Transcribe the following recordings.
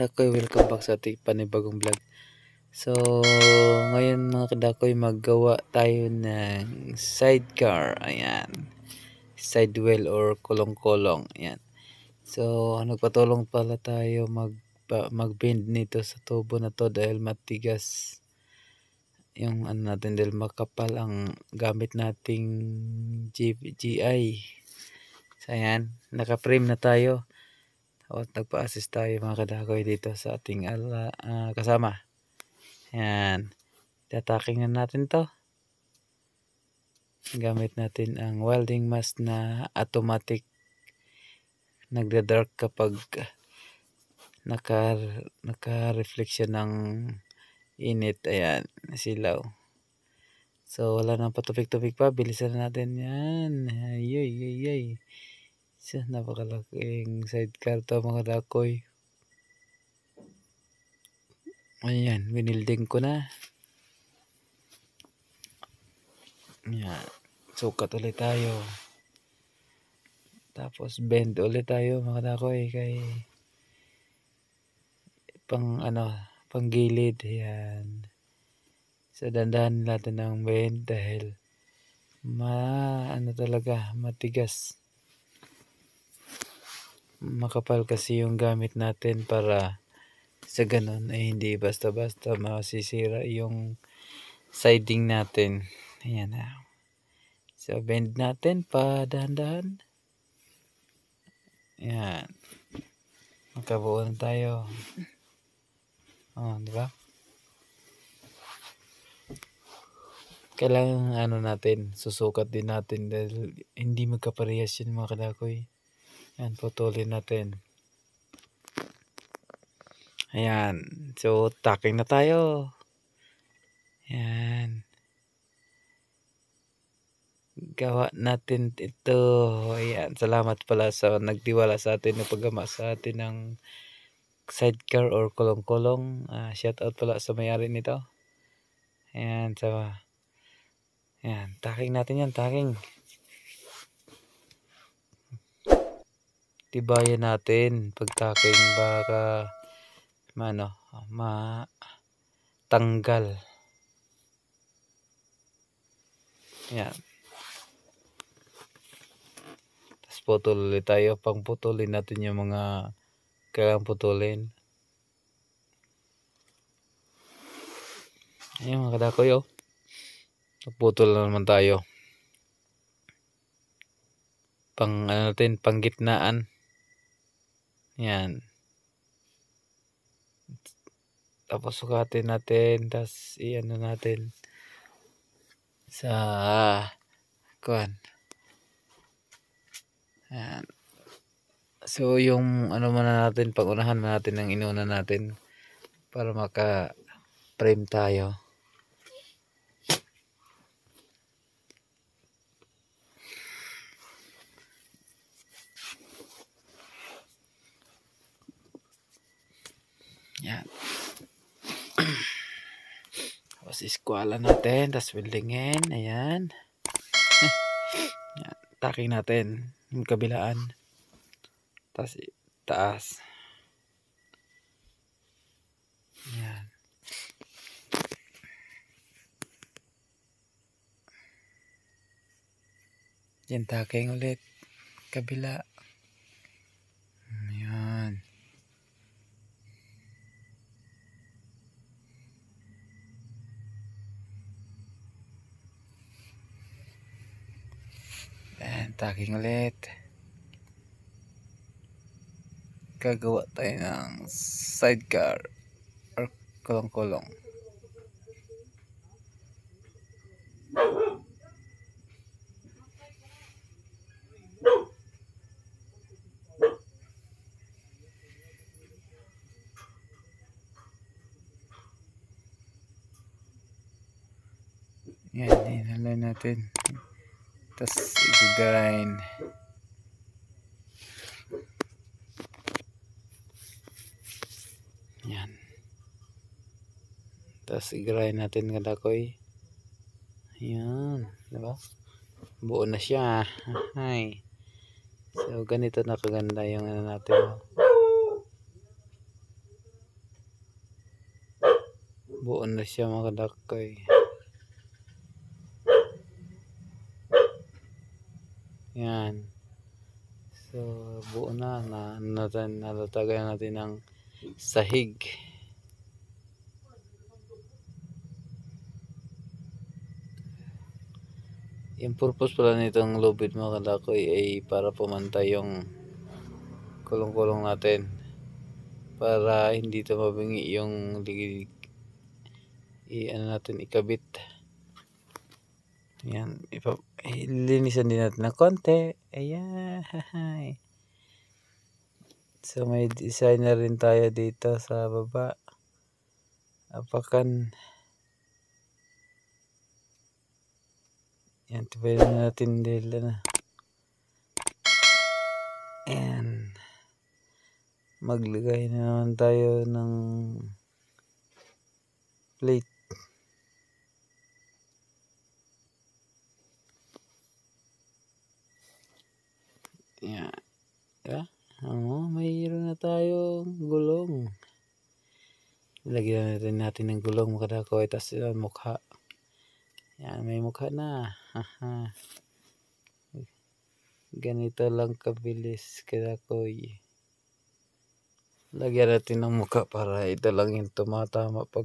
kadakoy, welcome back sa ating panibagong vlog. So, ngayon mga kadakoy, maggawa tayo ng sidecar. Ayan. Side well or kulong-kulong. Ayan. So, nagpatulong pala tayo mag-bend nito sa tubo na to dahil matigas yung ano natin, dahil makapal ang gamit nating GI. So, ayan. Naka-frame na tayo. O, nagpa-assist tayo mga kadakoy dito sa ating kasama. Ayan. Tataking na natin to. Gamit natin ang welding mask na automatic. Nagda-dark kapag naka-reflection ng init. Ayan. Silaw. So, wala nang patupik-tupik pa. Bilisan na natin yan. Ay. So, napakalaking sidecar to mga kadakoy. Ayan, binilding ko na. Ayan, sukat ulit tayo. Tapos bend ulit tayo mga kadakoy kay pang gilid. Ayan. So, dandahan natin ang bend dahil talaga matigas. Makapal kasi yung gamit natin para sa ganun ay hindi basta-basta masisira yung siding natin. Ayan na. So, bend natin pa dahan-dahan. Ayan. Makabuo na tayo. Oh, di ba? Kailangan natin, susukat din natin dahil hindi magkaparehas yun mga kadakoy. Ayan, putulin natin. Ayan. So, tacking na tayo. Ayan. Gawa natin ito. Ayan. Salamat pala sa nagtiwala sa atin na paggama sa atin ng sidecar or kulong-kulong. Shout out pala sa may-ari nito. Ayan. So, ayan. Tacking natin yan. Tacking. Tibayan natin pag-tacking baka matanggal. Ayan. Tapos putol ulit tayo. Pangputulin natin yung mga kailangang putulin. Ayan mga kadakoy, oh. Putol na naman tayo. Pang gitnaan. Ayan. Tapos sukatin natin. Tapos iano natin sa kuwan. Ayan. So yung muna natin, pag-unahan na natin ang inuna natin para maka-frame tayo. Yan. Tapos iskwala natin, tapos weldingin. Ayan. Yan. Tacking natin yung kabilaan. Tapos taas. Ayan. Yan, tacking ulit. Kabila. Ayan. Ayan, tacking ulit. Gagawa tayo ng sidecar or kulong-kulong. Yan, inhalay natin. Tapos i-grind. Yan. Tapos i-grind natin kadakoy. Ayan, diba? Buo na siya. Ay. So ganito na kaganda yung natin. buo na siya mga kadakoy. Yan. So buo na nalatagay natin ng sahig. Yung purpose pala nitong lubid mga kadakoy ay para pumantay yung kulong-kulong natin, para hindi ito mabingi yung ligid, natin ikabit. Yan, linisan din natin ng konti. Ayan. So may designer rin tayo dito sa baba. Apakan. Yan, tibayin na natin dahil na. And maglagay na naman tayo ng plate. Yan. Yeah. Mayroon na tayong gulong. Lagyan natin ng gulong mga kadakoy, tapos mukha. Yan, may mukha na. Ganito lang kabilis kadakoy. Lagyan natin ng mukha para ito lang yung tumatama pag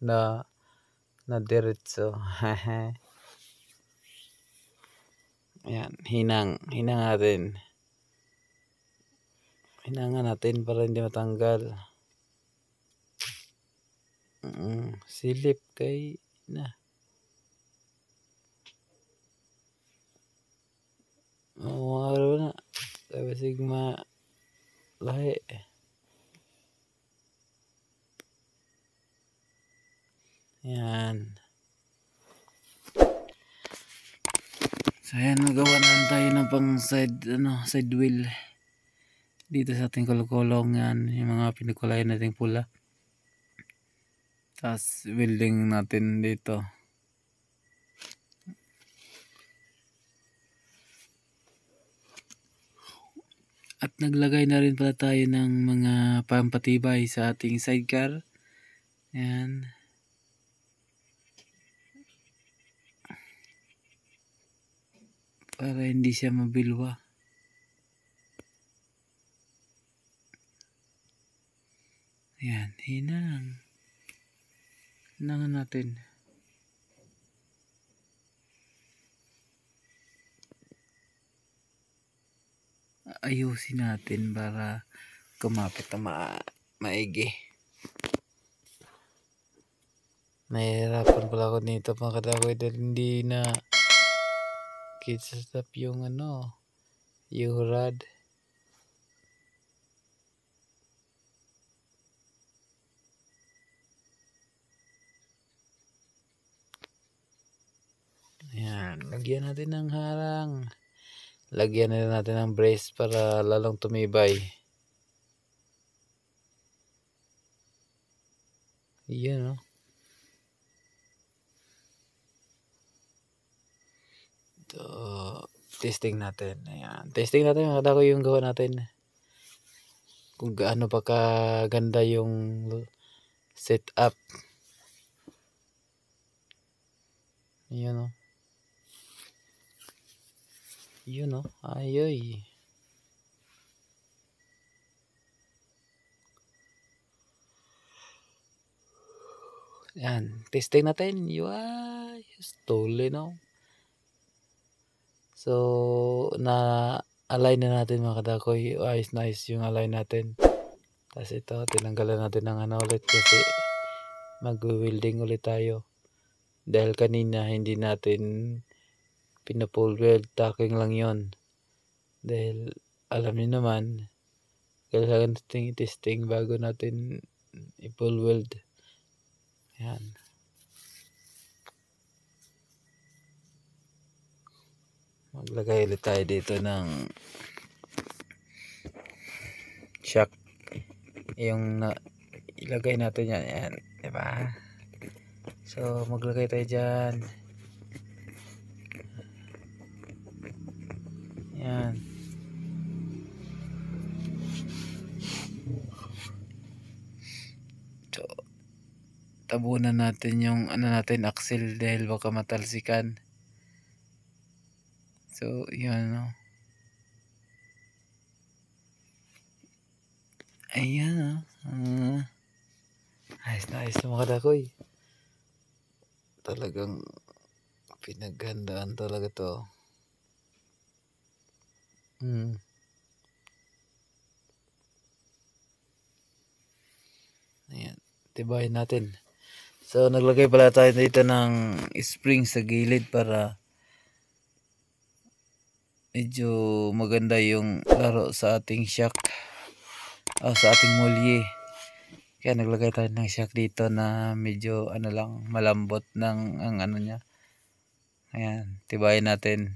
na diretso. Ayan, hinang natin. Hinangan natin para hindi matanggal. Silip kay na. Araw na. Sabi sigma lahi. Yan. So ayan, nagawa na tayo ng pang side wheel dito sa ating kulong-kulong. Yan, yung mga pinagkulayan nating pula. Tapos welding natin dito. At naglagay na rin pala tayo ng mga pampatibay sa ating sidecar. Yan. Para hindi siya mabilwa. Yan, hinangan natin. Ayusin natin para kumapit na maigi. Nahihirapan pala ako nito mga kadakoy dahil hindi na kitstop yung yung rod. Ayan, lagyan natin ng harang. Lagyan na natin ng brace para lalong tumibay. Yan So, testing natin. Ayan. Testing natin mga kadakoy yung gawa natin. Kung gaano pa kaganda yung setup. Ayan Yun ayoy. Yan, testing natin. Tuloy So, na-align na natin mga kadakoy. Ayos na ayos yung align natin. Tapos ito, tinanggalan natin ng ulit kasi mag-welding ulit tayo. Dahil kanina hindi natin pina-full weld, tacking lang yon. Dahil alam niyo naman, kailangan natin i-testing bago natin i-full weld. Yan. Maglagay ulit tayo dito ng shock. Yung ilagay natin yan, diba? So maglagay tayo dyan. Yan. So abunan natin yung natin axle dahil baka matalsikan. So yun, no. Ayan, ayos na ayos na mga dakoy. Talagang pinaghandaan talaga to. Ayan, tibayin natin. So naglagay pala tayo dito ng spring sa gilid para medyo maganda yung laro sa ating shock o sa ating molye. Kaya naglagay tayo ng shock dito na medyo ano lang, malambot ng ang ano niya. Ayan, tibayin natin.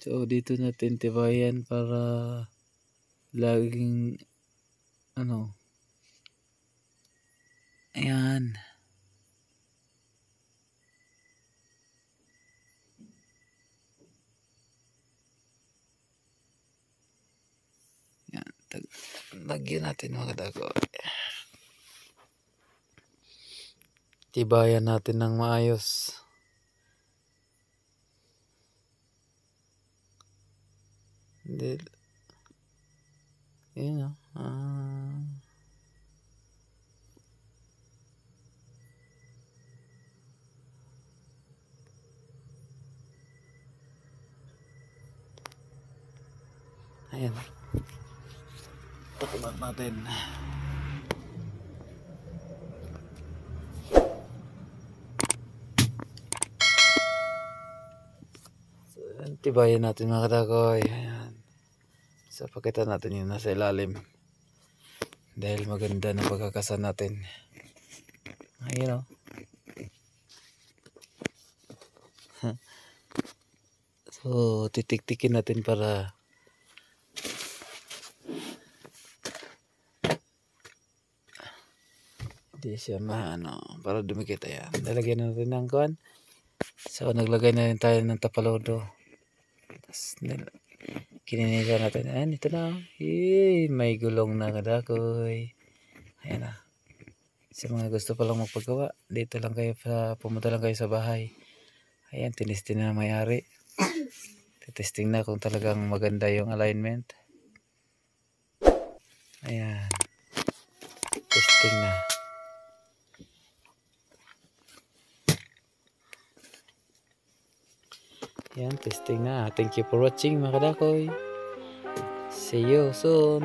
So dito natin tibayan para laging ano. Ayan. Ayan, lagyan natin mga dago. Tibayan natin ng maayos. Hindi. Ayan o. Ayan. Takuman natin. So, tibayan natin mga kadakoy. Ayan. So, pakita natin yung nasa ilalim. Dahil maganda na pagkakasan natin. Ayan o. So, titik-tikin natin para hindi siya para dumikit. Ayan. Nalagyan natin ng kuwan. So, naglagay na rin tayo ng tapalodo. Tapos, kininisa natin. Ayan, ito na. May gulong na kadakoy. Ayan na. Sa mga gusto palang magpagawa, dito lang kayo, pumunta lang kayo sa bahay. Ayan, tinistin na may-ari. Testing na kung talagang maganda yung alignment. Ayan. Testing na. Ayan, testing na. Thank you for watching mga kadakoy. See you soon.